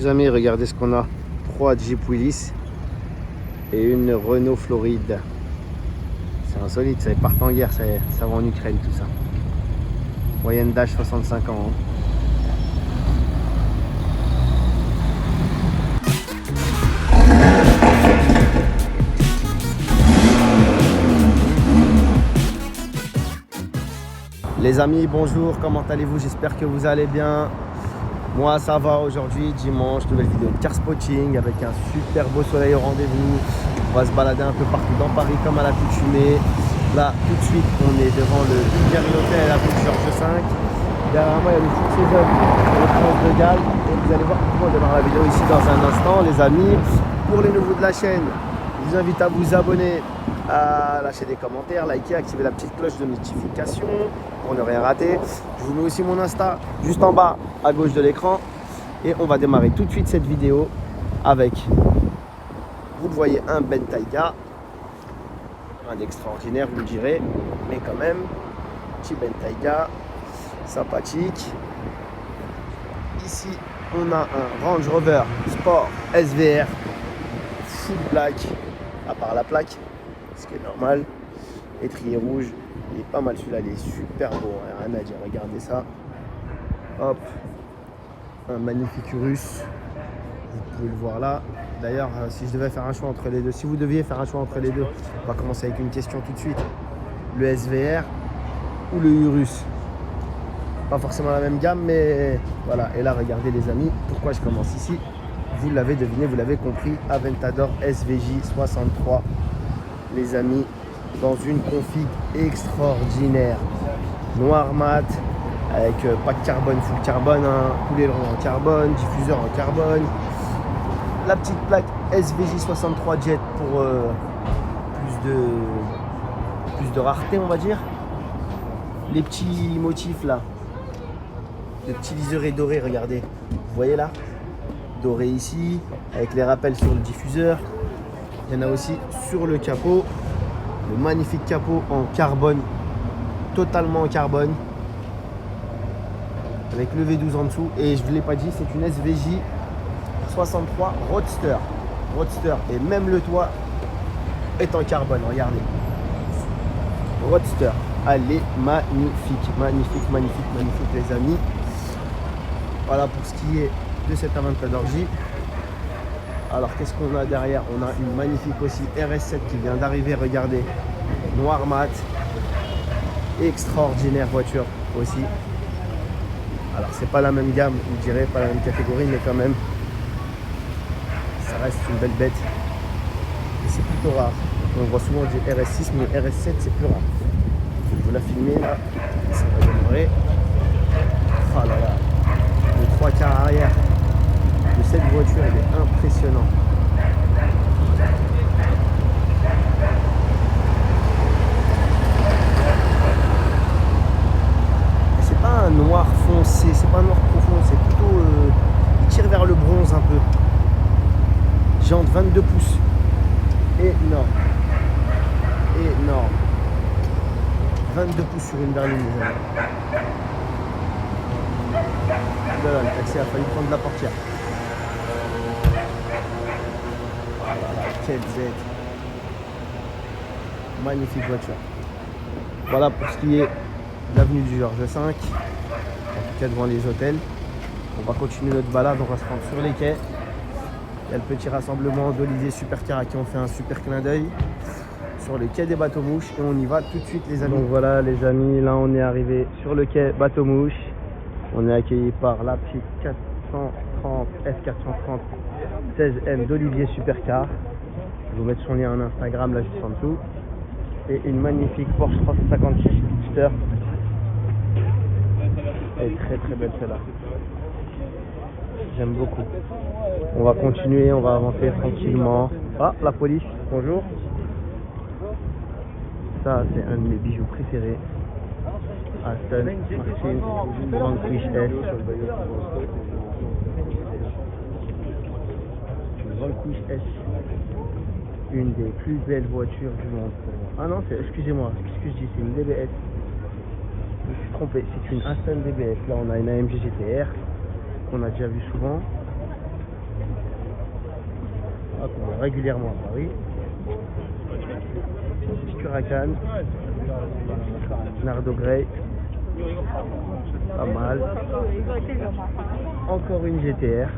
amis, regardez ce qu'on a. 3 Jeep Willys et une Renault Floride. C'est insolite, ça, ils partent en guerre, ça va en Ukraine tout ça. Moyenne d'âge 65 ans. Les amis, bonjour, comment allez-vous? J'espère que vous allez bien. Moi ça va, aujourd'hui dimanche, nouvelle vidéo de car spotting avec un super beau soleil au rendez-vous. On va se balader un peu partout dans Paris comme à l'accoutumée. Là tout de suite on est devant le Imperial Hotel à rue Georges V. Derrière moi il y a le Foot Season et le Prince de Galles. Et vous allez voir pourquoi on démarre la vidéo ici dans un instant les amis. Pour les nouveaux de la chaîne, je vous invite à vous abonner, à lâcher des commentaires, liker, activer la petite cloche de notification pour ne rien rater. Je vous mets aussi mon Insta juste en bas à gauche de l'écran et on va démarrer tout de suite cette vidéo avec, vous le voyez, un Bentayga, un extraordinaire vous le direz, mais quand même petit Bentayga sympathique. Ici on a un Range Rover Sport SVR full black, à part la plaque, ce qui est normal. Étrier rouge, il est pas mal celui-là, il est super beau, hein, rien à dire, regardez ça. Hop, un magnifique Urus, vous pouvez le voir là. D'ailleurs, si je devais faire un choix entre les deux, si vous deviez faire un choix entre les deux, on va commencer avec une question tout de suite. Le SVR ou le Urus? Pas forcément la même gamme, mais voilà. Et là, regardez les amis, pourquoi je commence ici? Vous l'avez deviné, vous l'avez compris, Aventador SVJ 63, les amis, dans une config extraordinaire. Noir mat, avec pack carbone, full carbone, hein, tous les rangs en carbone, diffuseur en carbone. La petite plaque SVJ 63 Jet pour plus de rareté, on va dire. Les petits motifs là, le petit liseré doré, regardez, vous voyez là, doré ici, avec les rappels sur le diffuseur. Il y en a aussi sur le capot, le magnifique capot en carbone, totalement en carbone, avec le V12 en dessous. Et je ne vous l'ai pas dit, c'est une SVJ 63 Roadster. Et même le toit est en carbone, regardez. Roadster, elle est magnifique les amis. Voilà pour ce qui est de cette Aventador J. Alors qu'est-ce qu'on a derrière? On a une magnifique aussi RS7 qui vient d'arriver, regardez, noir mat, extraordinaire voiture aussi. Alors c'est pas la même gamme, je dirais, pas la même catégorie, mais quand même ça reste une belle bête et c'est plutôt rare. On voit souvent du RS6, mais RS7 c'est plus rare. Je vous la filmer là, ça va démarrer. Oh là là, le 3 quarts arrière de cette voiture, il est impressionnant. C'est pas un noir foncé, c'est pas un noir profond, c'est plutôt il tire vers le bronze un peu. Jante 22 pouces, énorme, 22 pouces sur une berline, les amis. Voilà, le taxi a failli prendre la portière. Quelle Z, magnifique voiture. Voilà pour ce qui est de l'avenue du Georges V, en tout cas devant les hôtels. On va continuer notre balade, on va se rendre sur les quais. Il y a le petit rassemblement d'Olivier Supercar à qui on fait un super clin d'œil sur le quai des bateaux mouches et on y va tout de suite les amis. Donc voilà les amis, là on est arrivé sur le quai bateau mouche. On est accueilli par la petite 430 F430 16M d'Olivier Supercar. Je vais vous mettre son lien en Instagram là juste en dessous. Et une magnifique Porsche 356 Speedster. Elle est très belle celle-là. J'aime beaucoup. On va continuer, on va avancer tranquillement. Ah, la police, bonjour. Ça, c'est un de mes bijoux préférés. Aston Martin Vanquish S. Vanquish S. Une des plus belles voitures du monde pour moi. Ah non, excusez-moi, qu'est-ce que je dis? C'est une DBS. Je me suis trompé, c'est une Aston DBS. Là, on a une AMG GTR qu'on a déjà vu souvent. Hop, on est régulièrement à Paris. Huracan, Nardo Grey, pas mal. Encore une GTR.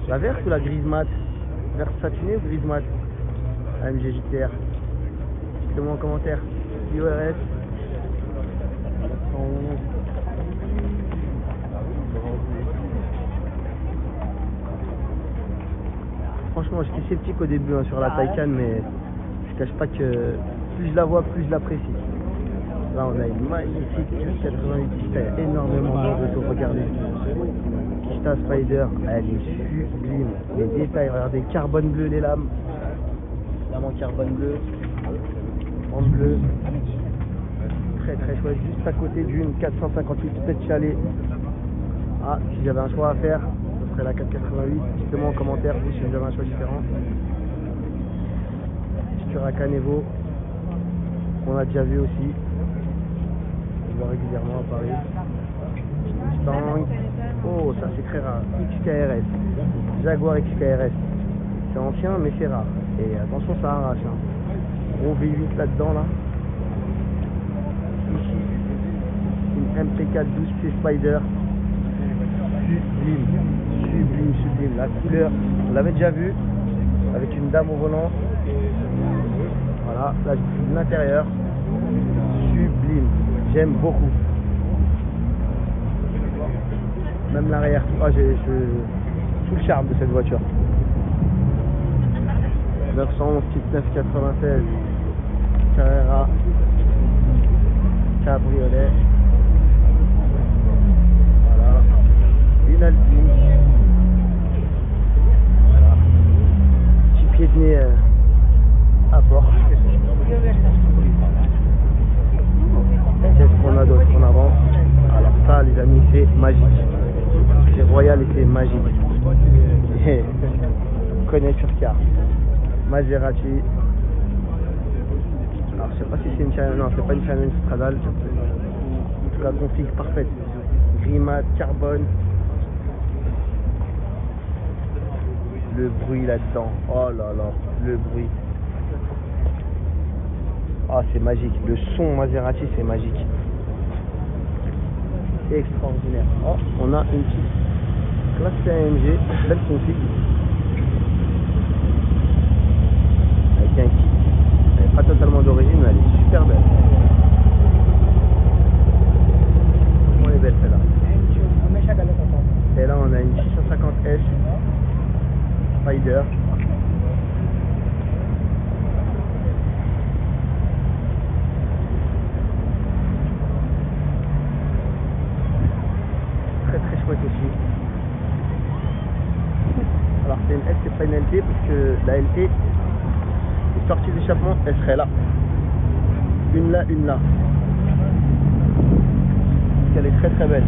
La verte ou la grise mat? Verte satinée ou grise mat? AMG GTR. Dites-le-moi en commentaire. IORS. Franchement, j'étais sceptique au début sur la Taycan, mais je cache pas que plus je la vois, plus je l'apprécie. Là, on a une magnifique 88 Kista, il y a énormément de photos, regardez. Kista Spider, elle est sublime. Les détails, regardez, carbone bleu les lames. Évidemment, carbone bleu, en bleu. Très très chouette, juste à côté d'une 458 Speciale. Ah, si j'avais un choix à faire, ce serait la 488. Dites-moi en commentaire vous si vous avez un choix différent. Huracan Evo, on a déjà vu aussi. Je vois régulièrement à Paris. Mustang. Oh, ça c'est très rare. XKRS. Jaguar XKRS. C'est ancien mais c'est rare. Et attention, ça arrache. Hein. Gros V8 là-dedans là. Ici, une MP4 12 pieds Spider. Sublime, sublime, sublime. La couleur, on l'avait déjà vu avec une dame au volant. Voilà, là de l'intérieur. Sublime, j'aime beaucoup. Même l'arrière, je suis sous le charme de cette voiture. 911 type 996 Carrera cabriolet. Voilà, une Alpine. Voilà, petit pied de nez à bord. Qu'est-ce qu'on a d'autre? On avance. Alors ça les amis, c'est magique. C'est royal et c'est magique. Connais Turcar. Maserati. Alors je sais pas si c'est une Challenge, non c'est pas une Challenge Stradale. En tout cas config parfaite. Gris mat, carbone. Le bruit là-dedans. Oh là là, le bruit. Ah c'est magique. Le son Maserati c'est magique. Extraordinaire. Oh, on a une petite classe AMG, belle config. Avec un kit. Elle n'est pas totalement d'origine, mais elle est super belle. Comment elle est belle celle-là. Et là on a une 650S Spider. Très très chouette aussi. Alors c'est une S, c'est pas une LT parce que la LT, les sorties d'échappement, elle serait là. Une là, une là. Parce qu'elle est très très belle.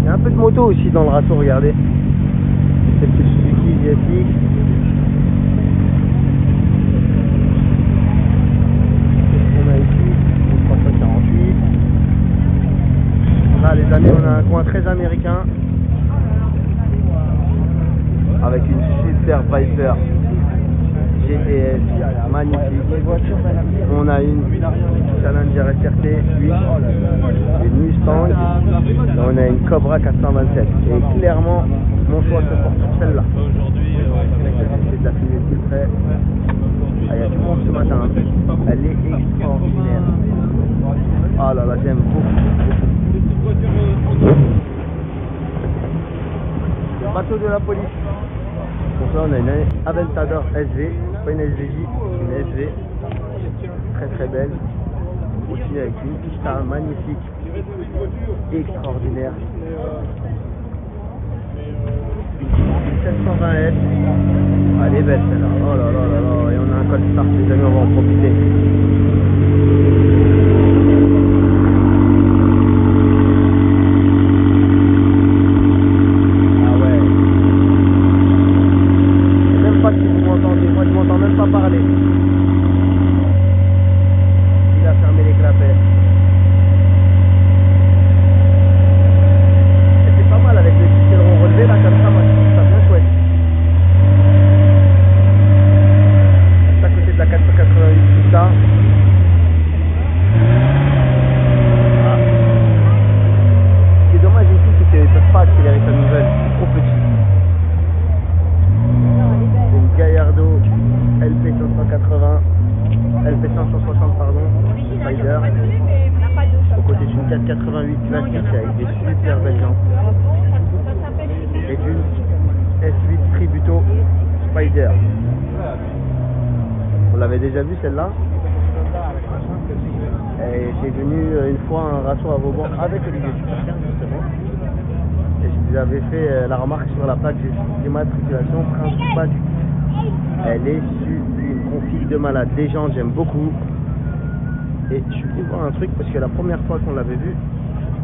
Il y a un peu de moto aussi dans le râteau, regardez. C'est le Suzuki GSX. On a ici une 348. Là les amis, on a un coin très américain. Avec une super Viper GTS magnifique. On a une Challenger SRT 8, une Mustang, et on a une Cobra 427. Et clairement, mon choix se porte sur celle-là. C'est de la fumée plus près. Ah, il y a du monde ce matin. Elle est extraordinaire. Ah là là, j'aime beaucoup. Bateau de la police. Donc là on a une Aventador SV, pas une SVJ, une SV, très très belle, aussi avec une pista magnifique, extraordinaire, une 720S, ah, elle est belle celle-là, oh là là là là, et on a un code start les amis, on va en profiter. Pas mal avec le petit aileron relevé. LP560 pardon, Spider, aux côtés d'une 488 classique avec des super belles jantes et d'une S8 Tributo Spider. On l'avait déjà vu celle-là. Et j'ai venu une fois un rasso à Vauban avec Olivier Supercar justement. Et je vous avais fait la remarque sur la plaque d'immatriculation principale. Elle est sublime, config de malade. Des gens j'aime beaucoup. Et je suis venu voir un truc parce que la première fois qu'on l'avait vue,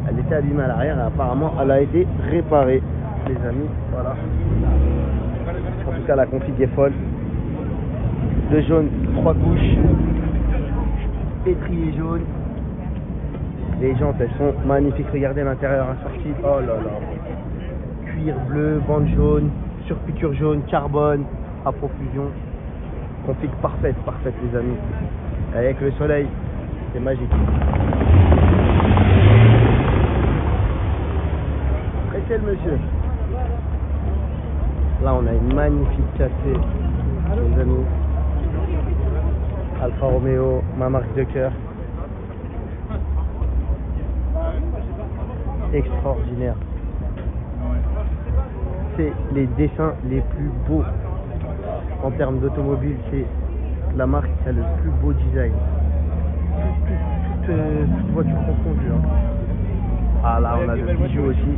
elle était abîmée à l'arrière et apparemment elle a été réparée. Les amis, voilà. En tout cas la config est folle. De jaune, 3 couches. Étrier jaune. Les jantes elles sont magnifiques. Regardez l'intérieur assorti. Oh là là. Cuir bleu, bande jaune, surpiqûre jaune, carbone, à profusion. Config parfaite les amis. Avec le soleil, c'est magique. Pressez le monsieur. Là on a une magnifique cassée les amis. Alfa Romeo, ma marque de cœur. Extraordinaire. C'est les dessins les plus beaux en termes d'automobile. C'est la marque qui a le plus beau design. Toute voiture confondue. Hein. Ah là, on a le bijou aussi.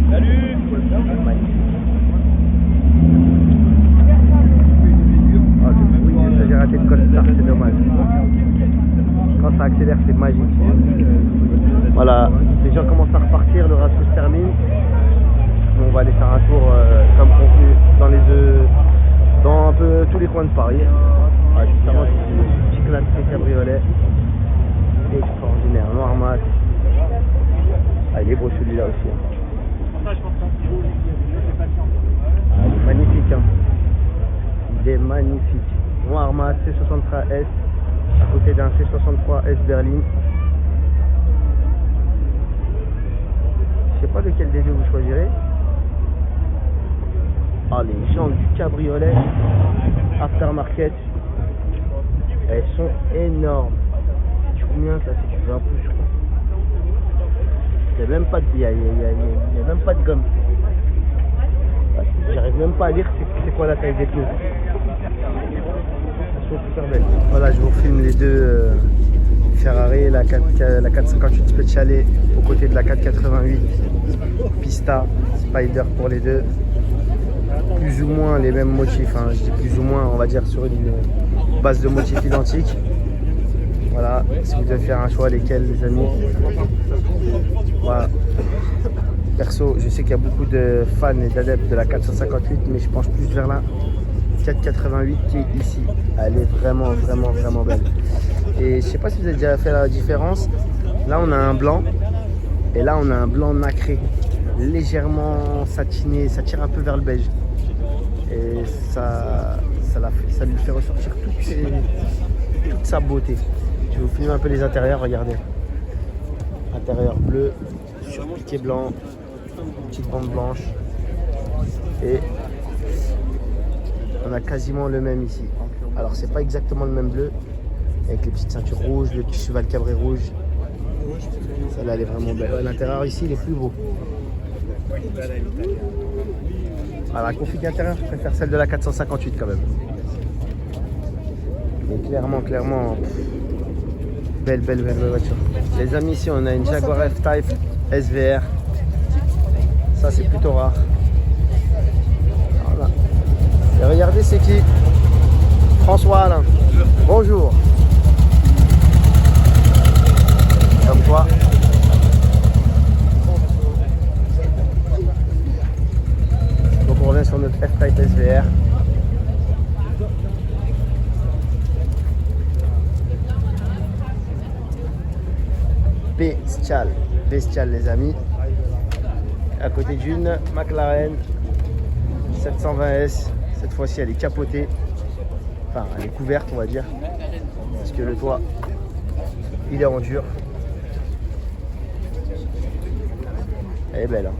Salut. Magnifique. J'ai raté le code start, c'est dommage. Quand ça accélère, c'est magique. Voilà, les gens commencent à repartir, le rasso se termine. Nous, on va aller faire un tour comme convenu dans un peu tous les coins de Paris. Ah, justement, c'est une petite classe cabriolet. Extraordinaire, noir mat. Ah, il est beau celui-là aussi. Hein. Ah, il est magnifique. Hein. Il est magnifique. Noir mat C63S à côté d'un C63S berline. Je sais pas lequel des deux vous choisirez. Ah, les jantes du cabriolet aftermarket, elles sont énormes. C'est combien ça? C'est du 20 pouces je crois. Il n'y a même pas de gomme. J'arrive même pas à lire c'est quoi la taille des pneus. Super belle. Voilà, je vous filme les deux Ferrari, la 458 Speciale aux côtés de la 488 Pista Spider pour les deux. Plus ou moins les mêmes motifs, hein. Je dis plus ou moins, on va dire sur une base de motifs identiques. Voilà, si vous devez faire un choix, lesquels les amis. Voilà. Perso, je sais qu'il y a beaucoup de fans et d'adeptes de la 458, mais je penche plus vers la 488 qui est ici. Elle est vraiment belle. Et je sais pas si vous avez déjà fait la différence. Là on a un blanc et là on a un blanc nacré, légèrement satiné, ça tire un peu vers le beige. Et ça lui fait ressortir toute sa beauté. Je vais vous filmer un peu les intérieurs, regardez. Intérieur bleu, surpiqué blanc, petite bande blanche. Et on a quasiment le même ici. Alors c'est pas exactement le même bleu, avec les petites ceintures rouges, le petit cheval cabré rouge. Celle-là elle est vraiment belle. L'intérieur ici il est plus beau. Alors la config intérieure, je préfère celle de la 458 quand même. Mais clairement, belle voiture. Les amis, ici on a une Jaguar F-Type SVR. Ça c'est plutôt rare. Voilà. Et regardez c'est qui? François Alain. Bonjour. Comme quoi. Donc on revient sur notre F-Type SVR. Bestial les amis. À côté d'une McLaren 720S. Cette fois-ci elle est capotée. Enfin elle est couverte on va dire. Parce que le toit il est en dur. Elle est belle hein.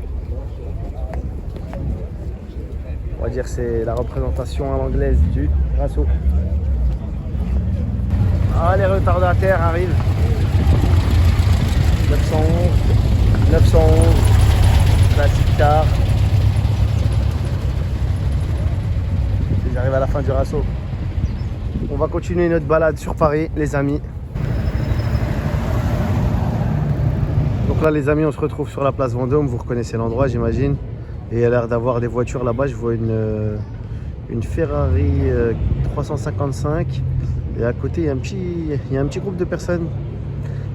On va dire c'est la représentation à l'anglaise du Rasso. Ah, les retardataires arrivent. 911, classique car. J'arrive à la fin du Rasso. On va continuer notre balade sur Paris, les amis. Donc là, les amis, on se retrouve sur la place Vendôme. Vous reconnaissez l'endroit, j'imagine. Et il y a l'air d'avoir des voitures là-bas. Je vois une Ferrari 355. Et à côté, il y a un petit groupe de personnes.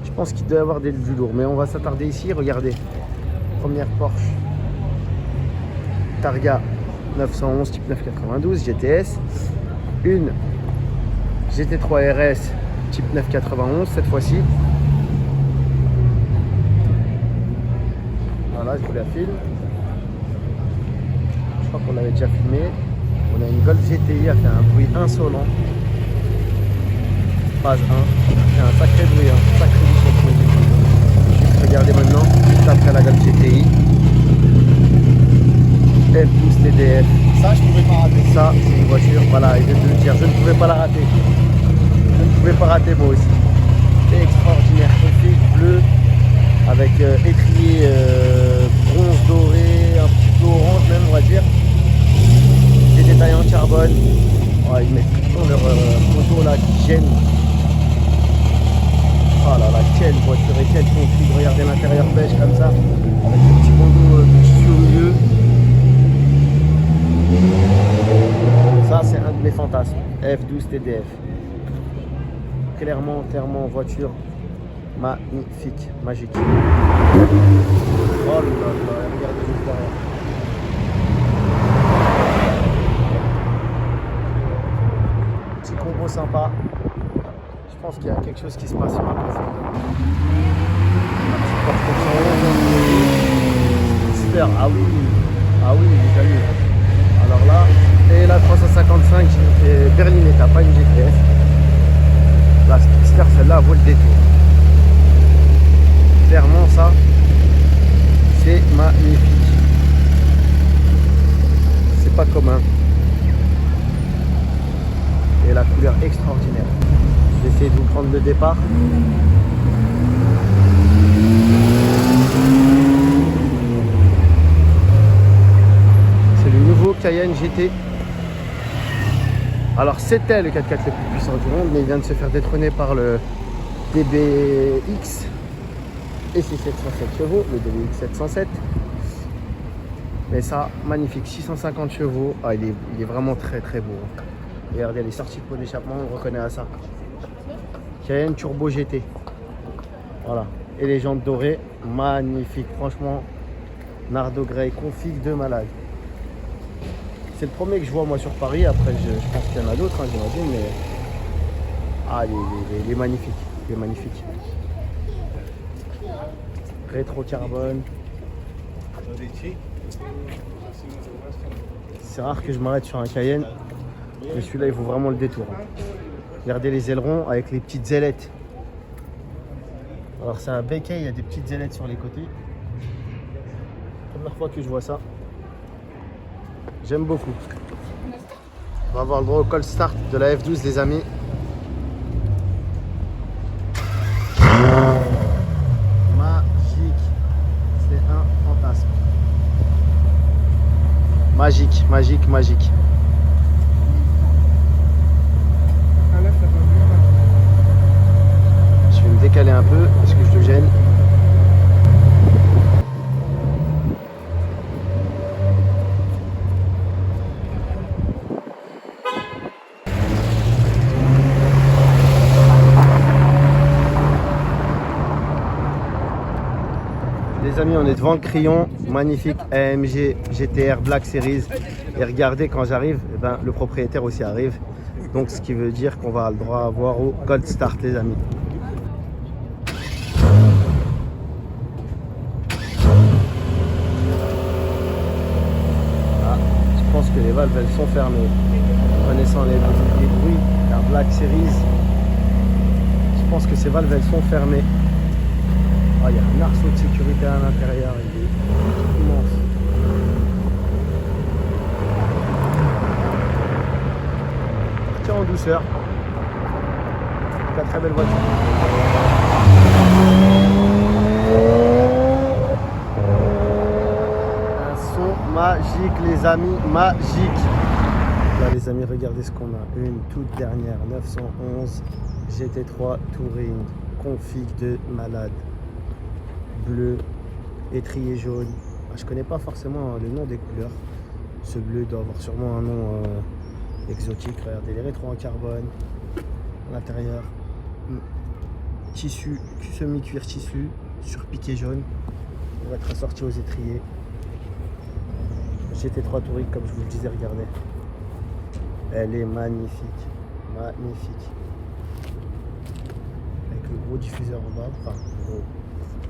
Je pense qu'il doit y avoir du lourd. Mais on va s'attarder ici. Regardez. Première Porsche. Targa 911 type 992 GTS. Une GT3 RS type 991 cette fois-ci. Voilà, je vous la filme. Je crois qu'on l'avait déjà filmé. On a une Golf GTI, a fait un bruit insolent. Phase 1, c'est un sacré bruit, un sacré bruit. Regardez maintenant, juste après la Golf GTI. F12 TDF. Ça, je pouvais pas rater. Ça, c'est une voiture, voilà, et je vais te le dire, je ne pouvais pas la rater. Je ne pouvais pas rater moi aussi. C'est extraordinaire, config bleu, avec étrier bronze doré, un petit peu orange même, on va dire. Des détails en carbone. Ouais, ils mettent tout le temps leur photo là qui gêne. Oh là là, quelle voiture et quelle config. Regardez l'intérieur beige comme ça, avec le petit bandeau de tissu au milieu. Ça, c'est un de mes fantasmes. F12 TDF. Clairement, voiture magnifique, magique. Oh là là, regardez juste derrière. Petit combo sympa. Je pense qu'il y a quelque chose qui se passe sur la place. Super, ah oui les amis. Alors là, et la 355 Berlinetta, pas une GTS. La Speedster, celle-là vaut le détour. Clairement, ça, c'est magnifique. C'est pas commun. Et la couleur extraordinaire. Je vais essayer de vous prendre le départ. C'est le nouveau Cayenne GT. Alors c'était le 4x4 le plus puissant du monde, mais il vient de se faire détrôner par le DBX et ses 707 chevaux, le DBX 707. Mais ça, magnifique, 650 chevaux. Ah, il est vraiment très très beau. Regardez les sorties de pot d'échappement, on le reconnaît à ça. Cayenne Turbo GT. Voilà. Et les jantes dorées, magnifique. Franchement, Nardo Grey, config de malade. C'est le premier que je vois moi sur Paris. Après, je pense qu'il y en a d'autres, hein, j'imagine. Mais ah, il est magnifique. Il est magnifique. Rétro carbone. C'est rare que je m'arrête sur un Cayenne. Mais celui-là, il vaut vraiment le détour. Regardez les ailerons avec les petites ailettes. Alors, c'est un béquet, il y a des petites ailettes sur les côtés. Première fois que je vois ça. J'aime beaucoup. On va avoir le droit au cold start de la F12, les amis. Magique. C'est un fantasme. Magique, magique, magique. Je vais me décaler un peu parce que je te gêne. Les amis, on est devant le Crillon, magnifique AMG GTR Black Series. Et regardez, quand j'arrive, eh ben, le propriétaire aussi arrive. Donc ce qui veut dire qu'on va le droit à avoir au Cold Start, les amis. Ah, je pense que les valves elles sont fermées. En connaissant les bruits d'un Black Series, je pense que ces valves elles sont fermées. Ah, il y a un arceau de sécurité à l'intérieur, il est immense. monter en douceur. Très belle voiture. Un son magique les amis, magique. Là les amis, regardez ce qu'on a. Une toute dernière 911 GT3 Touring, config de malade. Bleu, étrier jaune. Je connais pas forcément le nom des couleurs. Ce bleu doit avoir sûrement un nom exotique. Regardez les rétros en carbone. À l'intérieur, tissu, semi-cuir tissu, surpiqué jaune. On va être assorti aux étriers. GT3 Touring, comme je vous le disais, regardez. Elle est magnifique. Magnifique. Avec le gros diffuseur en bas. Enfin, gros.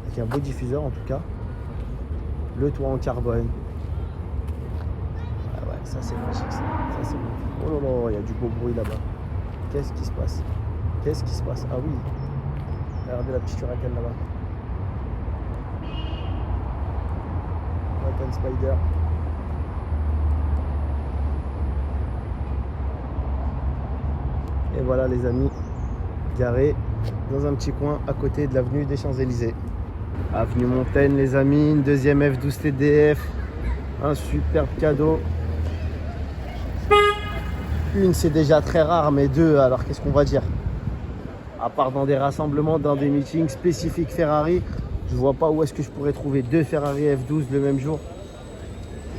Avec un beau diffuseur en tout cas. Le toit en carbone. Ah ouais, ça c'est magique. Ça c'est magnifique. Oh là là, il y a du beau bruit là-bas. Qu'est-ce qui se passe? Qu'est-ce qui se passe? Ah oui. Regardez la petite hurricane là-bas. Hurricane Spider. Et voilà les amis, garé dans un petit coin à côté de l'avenue des Champs-Élysées. Avenue Montaigne les amis, une deuxième F12 TDF, un superbe cadeau. Une c'est déjà très rare, mais deux, alors qu'est-ce qu'on va dire? À part dans des rassemblements, dans des meetings spécifiques Ferrari, je vois pas où est-ce que je pourrais trouver deux Ferrari F12 le même jour.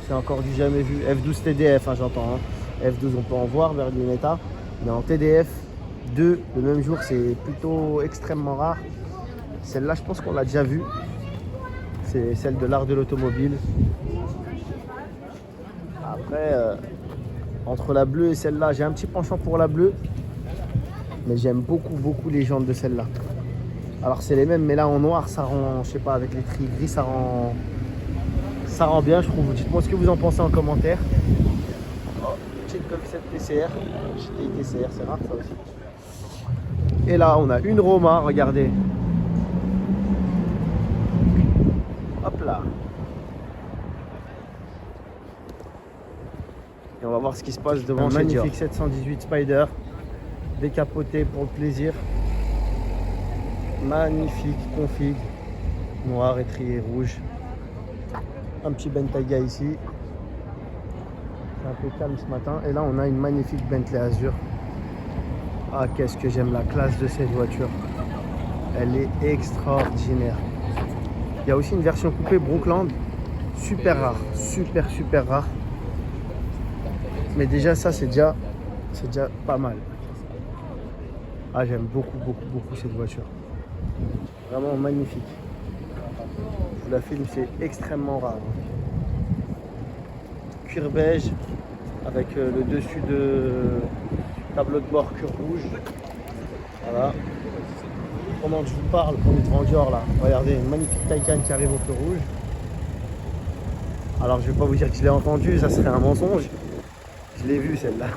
C'est encore du jamais vu. F12 TDF, hein, j'entends. Hein. F12 on peut en voir vers Lunetta. Mais en TDF, 2 le même jour, c'est plutôt extrêmement rare. Celle-là, je pense qu'on l'a déjà vue. C'est celle de l'art de l'automobile. Après, entre la bleue et celle-là, j'ai un petit penchant pour la bleue. Mais j'aime beaucoup les jantes de celle-là. Alors c'est les mêmes, mais là en noir, ça rend, je sais pas, avec les tris gris, ça rend bien, je trouve. Dites-moi ce que vous en pensez en commentaire. Petite Golf 7 TCR, GTI TCR, c'est rare ça aussi. Et là on a une Roma, regardez. Hop là. Et on va voir ce qui se passe devant un magnifique 718 Spider, décapoté pour le plaisir. Magnifique config, noir, étrier rouge. Un petit Bentayga ici. C'est un peu calme ce matin. Et là, on a une magnifique Bentley Azure. Ah, qu'est-ce que j'aime la classe de cette voiture. Elle est extraordinaire. Il y a aussi une version coupée Brookland. Super rare. Super rare. Mais déjà, ça, c'est déjà pas mal. Ah, j'aime beaucoup cette voiture. Vraiment magnifique. Je vous la filme, c'est extrêmement rare. Cuir beige avec le dessus de tableau de bord cuir rouge. Voilà. Pendant que je vous parle, on est devant Dior là. Regardez, une magnifique Taycan qui arrive au cuir rouge. Alors je vais pas vous dire que je l'ai entendu, ça serait un mensonge. Je l'ai vu celle-là.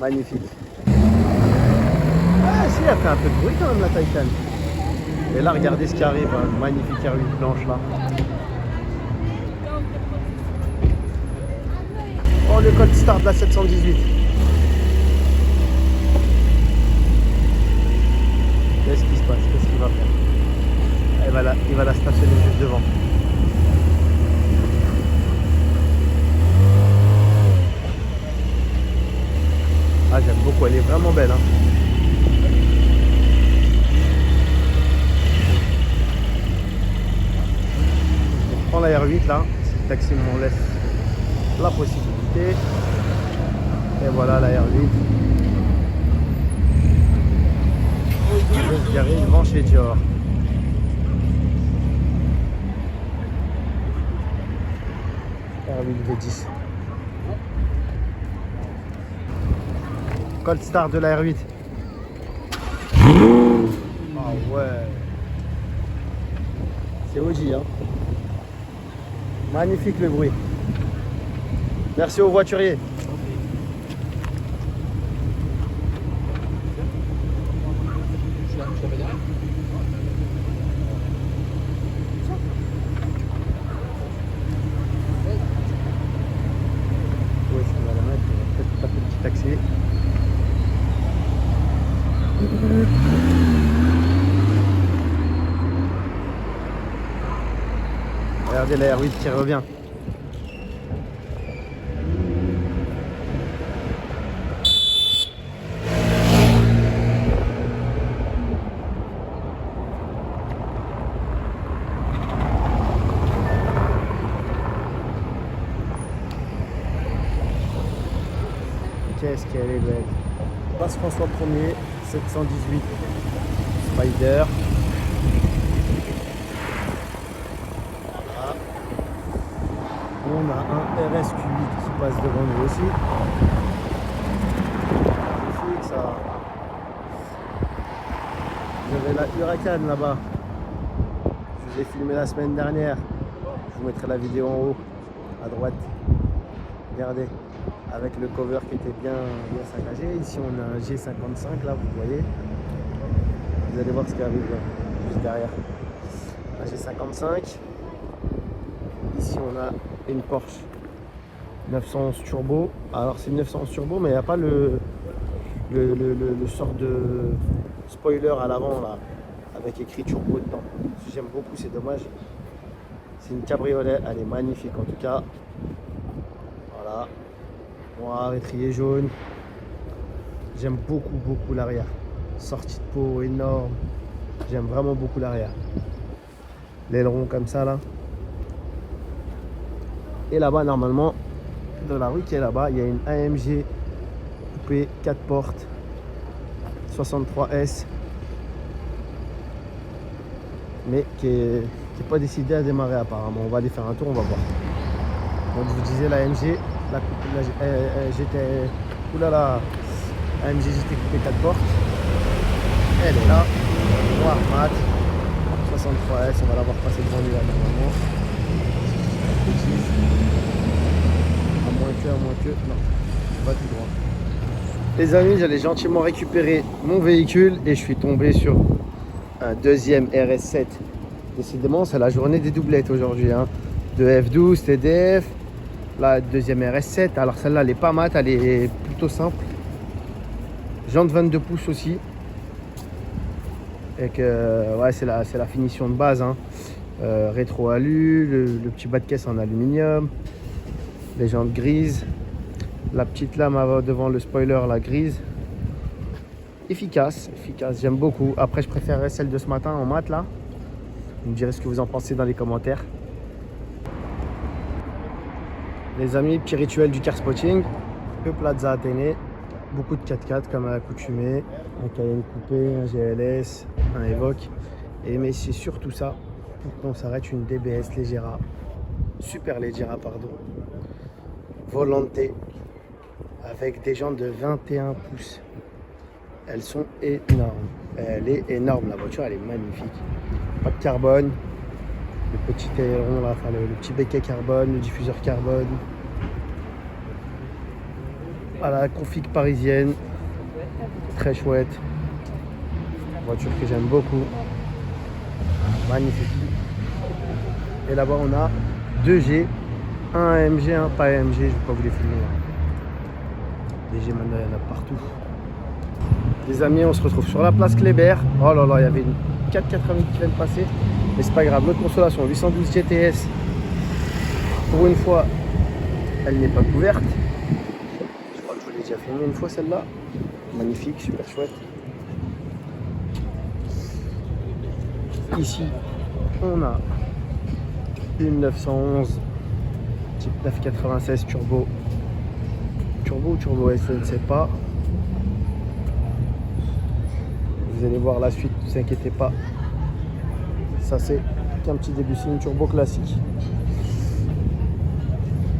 Magnifique. Ah si, elle fait un peu de bruit quand même la Taycan. Et là regardez ce qui arrive, hein. Magnifique R8 blanche là. Oh, le code start de la 718. Qu'est-ce qui se passe? Qu'est-ce qu'il va faire? Il va la stationner juste devant. Ah, j'aime beaucoup, elle est vraiment belle. Hein. Je prends la R8 là, si le taxi m'en laisse la possibilité. Et voilà la R8. Je vais se garer devant chez Dior. R8 V10. Cold start de la R8. Ah ouais. C'est OG hein. Magnifique le bruit. Merci aux voituriers. Où est-ce qu'on va la mettre? Regardez la R8 qui revient. Qu'est-ce qu'elle est belle. Passe François 1er, 718 Spider. Voilà. On a un RSQ8 qui passe devant nous aussi. Magnifique ça. Vous avez la Huracan là-bas. Je vous ai filmé la semaine dernière. Je vous mettrai la vidéo en haut, à droite. Regardez. Avec le cover qui était bien saccagé. Ici on a un G55 là, vous voyez. Vous allez voir ce qui arrive là, juste derrière. Un G55. Ici on a une Porsche 911 turbo. Alors c'est une 911 turbo mais il n'y a pas le sort de spoiler à l'avant là, avec écrit turbo dedans. J'aime beaucoup, c'est dommage. C'est une cabriolet, elle est magnifique en tout cas. Voilà. Noir, étrier jaune. J'aime beaucoup l'arrière. Sortie de peau énorme. J'aime vraiment beaucoup l'arrière. L'aileron comme ça là. Et là-bas normalement, dans la rue qui est là-bas, il y a une AMG coupé 4 portes 63S. Mais qui est pas décidé à démarrer apparemment. On va aller faire un tour, on va voir. Donc je vous disais la AMG. Oulala, AMG GT coupé 4 portes. Elle est là, noir mat, 63S, on va la voir passer devant lui là normalement. À moins que, non, on va tout droit. Les amis, j'allais gentiment récupérer mon véhicule et je suis tombé sur un deuxième RS7. Décidément, c'est la journée des doublettes aujourd'hui, hein. De F12, TDF. La deuxième RS7, alors celle-là elle est pas mat, elle est plutôt simple. Jante 22 pouces aussi. Et que ouais, c'est la finition de base, hein. Rétro alu, le petit bas de caisse en aluminium, les jantes grises, la petite lame devant le spoiler, la grise. Efficace, j'aime beaucoup. Après je préférerais celle de ce matin en mat là. Vous me direz ce que vous en pensez dans les commentaires. Les amis, petit rituel du car spotting, le Plaza Athénée, beaucoup de 4x4 comme à l'accoutumée, un Cayenne coupé, un GLS, un Evoque. Mais c'est surtout ça pour qu'on s'arrête, une DBS Leggera, super Leggera pardon, Volante avec des jantes de 21 pouces. Elles sont énormes, elle est énorme la voiture, elle est magnifique. Pas de carbone. Le petit aileron là, enfin le petit becquet carbone, le diffuseur carbone. Voilà, config parisienne, très chouette. Voiture que j'aime beaucoup. Magnifique. Et là-bas on a 2G, un AMG, un pas AMG, je ne vais pas vous les filmer. Les G maintenant il y en a partout. Les amis, on se retrouve sur la place Kléber. Oh là là, il y avait une 488 qui vient de passer. Mais c'est pas grave, notre consolation, 812 GTS. Pour une fois, elle n'est pas couverte. Je crois que je vous l'ai déjà filmé une fois celle-là. Magnifique, super chouette. Ici, on a une 911 type 996 turbo. Turbo ou turbo S, je ne sais pas. Vous allez voir la suite, ne vous inquiétez pas. Ça c'est qu'un petit début, c'est une turbo classique.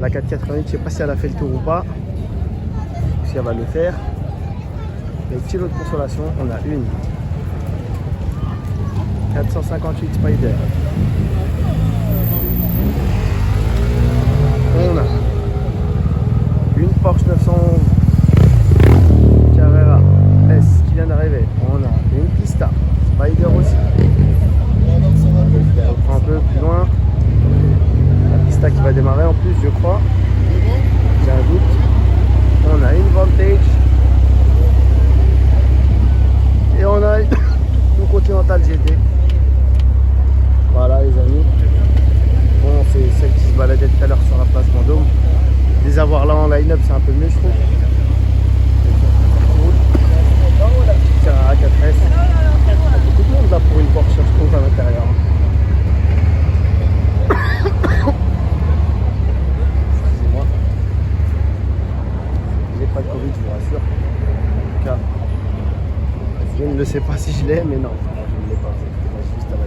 La 488, je ne sais pas si elle a fait le tour ou pas. Si elle va le faire. Mais petit lot de consolation, on a une 458 Spider. On a une Porsche 911 Carrera S qui vient d'arriver. On a une Pista Spider aussi. On prend un peu plus loin. La Pista qui va démarrer en plus, je crois. J'ai un doute. On a une Vantage. Et on a une Continental GT. Voilà les amis. Bon, c'est vous rassure. En tout cas, je ne le sais pas si je l'ai, mais non, je ne l'ai pas. C'est juste à la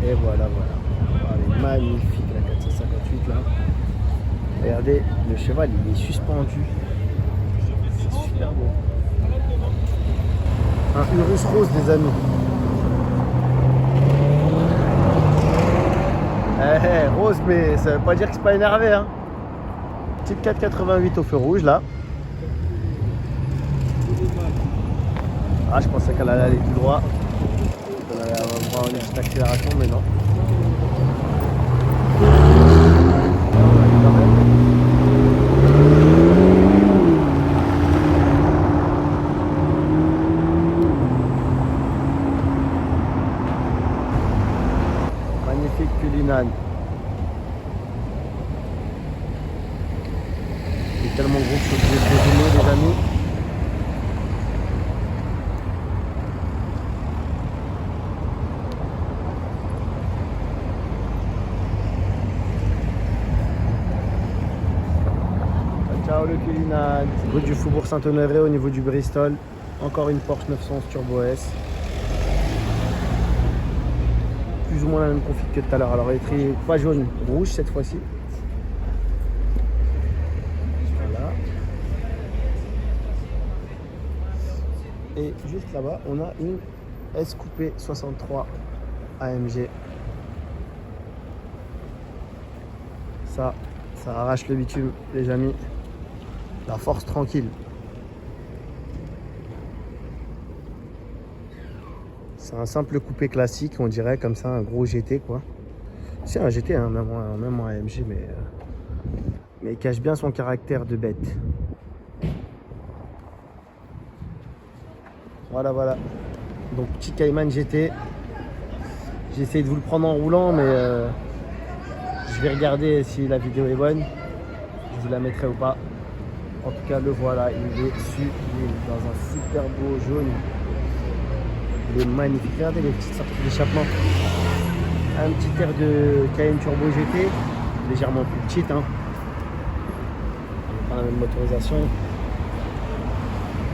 et voilà. Elle est magnifique la 458 là. Regardez, le cheval il est suspendu. C'est super beau. Un Urus rose des amis. Rose, mais ça veut pas dire que c'est pas énervé hein. Petite 488 au feu rouge là. Ah, je pensais qu'elle allait aller tout droit. Elle allait avoir une petite accélération, mais non. Magnifique Cullinan. Il est tellement gros que je suis obligé de zoomer, les amis. Ciao le Cullinan. Route du Faubourg Saint-Honoré au niveau du Bristol. Encore une Porsche 911 Turbo S. Plus ou moins la même config que tout à l'heure. Alors écrit pas jaune, rouge cette fois-ci. Voilà. Et juste là-bas, on a une S coupé 63 AMG. Ça arrache le bitume, les amis. La force tranquille. C'est un simple coupé classique, on dirait comme ça, un gros GT quoi. C'est un GT, hein, même en AMG, mais il cache bien son caractère de bête. Voilà. Donc petit Cayman GT. J'essaie de vous le prendre en roulant, mais je vais regarder si la vidéo est bonne. Je vous la mettrai ou pas. En tout cas, le voilà, il est sublime dans un super beau jaune. Il est magnifique. Regardez les petites sorties d'échappement. Un petit air de Cayenne Turbo GT, légèrement plus petite. Hein. Pas la même motorisation.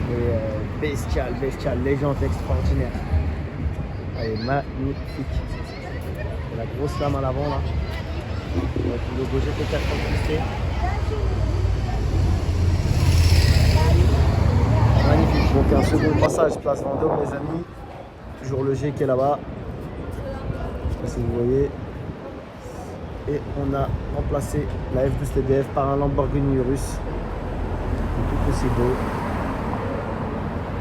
Mais bestial, les jantes extraordinaires. Elle est magnifique. Et la grosse lame à l'avant là. Avec le logo GT4 incrusté. Magnifique. Donc un second passage place Vendôme les amis. Toujours le G qui est là-bas. Je sais pas si vous voyez. Et on a remplacé la F12 TDF par un Lamborghini Urus. Tout aussi beau.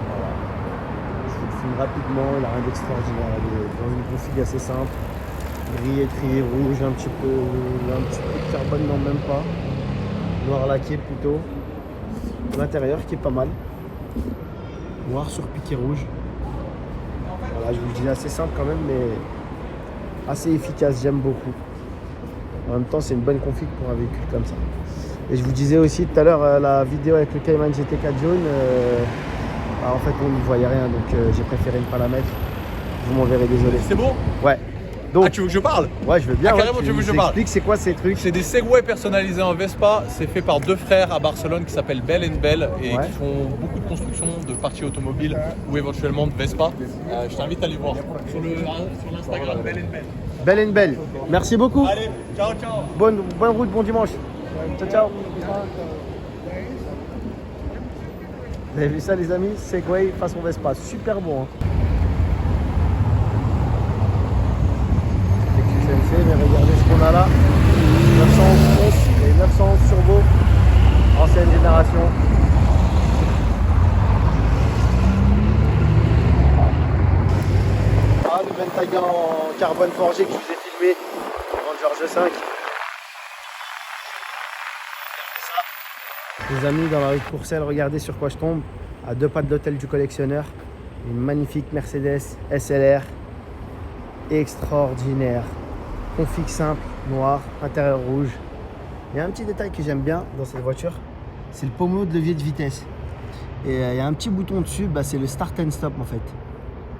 Voilà. Je vous le filme rapidement. Il a rien d'extraordinaire. Il est dans une config assez simple. Gris étrié rouge, un petit peu de carbone, non même pas. Noir laqué plutôt. L'intérieur qui est pas mal. Noir sur piqué rouge. Voilà, je vous le dis assez simple quand même, mais assez efficace, j'aime beaucoup. En même temps, c'est une bonne config pour un véhicule comme ça. Et je vous disais aussi tout à l'heure, la vidéo avec le Cayman GT4 jaune, en fait, on n'y voyait rien, donc j'ai préféré ne pas la mettre. Vous m'enverrez, désolé. C'est bon? Ouais. Donc, tu veux que je parle? Ouais, je veux bien. Carrément, tu veux que je parle? Explique, c'est quoi ces trucs? C'est des Segway personnalisés en Vespa. C'est fait par deux frères à Barcelone qui s'appellent Bell Bell et qui font beaucoup de construction de parties automobiles ou éventuellement de Vespa. Je t'invite à les voir sur l'Instagram Bell. Bell. Merci beaucoup. Allez, ciao. Bonne route, bon dimanche. Ciao. Vous avez vu ça les amis? Segway façon Vespa, super bon. Hein. Mais regardez ce qu'on a là, 911 et 911 Turbo, ancienne génération. Ah, le Bentayga en carbone forgé que je vous ai filmé avant le George V. Les amis, dans la rue de Courcelles, regardez sur quoi je tombe, à 2 pas de l'hôtel du collectionneur, une magnifique Mercedes SLR, extraordinaire. Config simple, noir, intérieur rouge. Il y a un petit détail que j'aime bien dans cette voiture, c'est le pommeau de levier de vitesse. Et il y a un petit bouton dessus, c'est le start and stop en fait.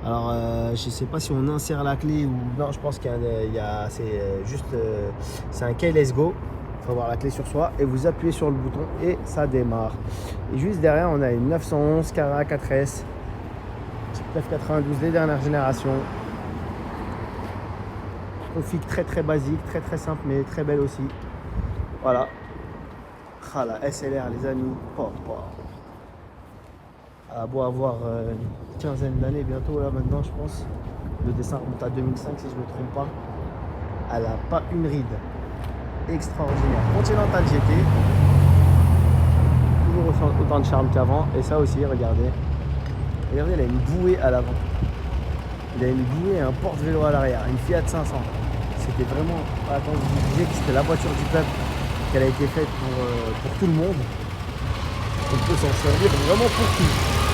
Alors je sais pas si on insère la clé ou non, je pense qu'il y a c'est juste c'est un keyless go. faut avoir la clé sur soi et vous appuyez sur le bouton et ça démarre. Et juste derrière, on a une 911 Carrera 4S, type 992, les dernières générations. Config très très basique, très très simple, mais très belle aussi. Voilà. Ah, la SLR, les amis. Oh, oh. Elle a beau avoir une quinzaine d'années bientôt, là maintenant, je pense. Le dessin remonte à 2005, si je ne me trompe pas. Elle n'a pas une ride. Extraordinaire. Continental GT. Toujours autant de charme qu'avant. Et ça aussi, regardez. Regardez, elle a une bouée à l'avant. Il a une bouée et un porte-vélo à l'arrière. Une Fiat 500. C'était vraiment... Attends, je vous disais que c'était la voiture du peuple. Qu'elle a été faite pour tout le monde. On peut s'en servir vraiment pour tout.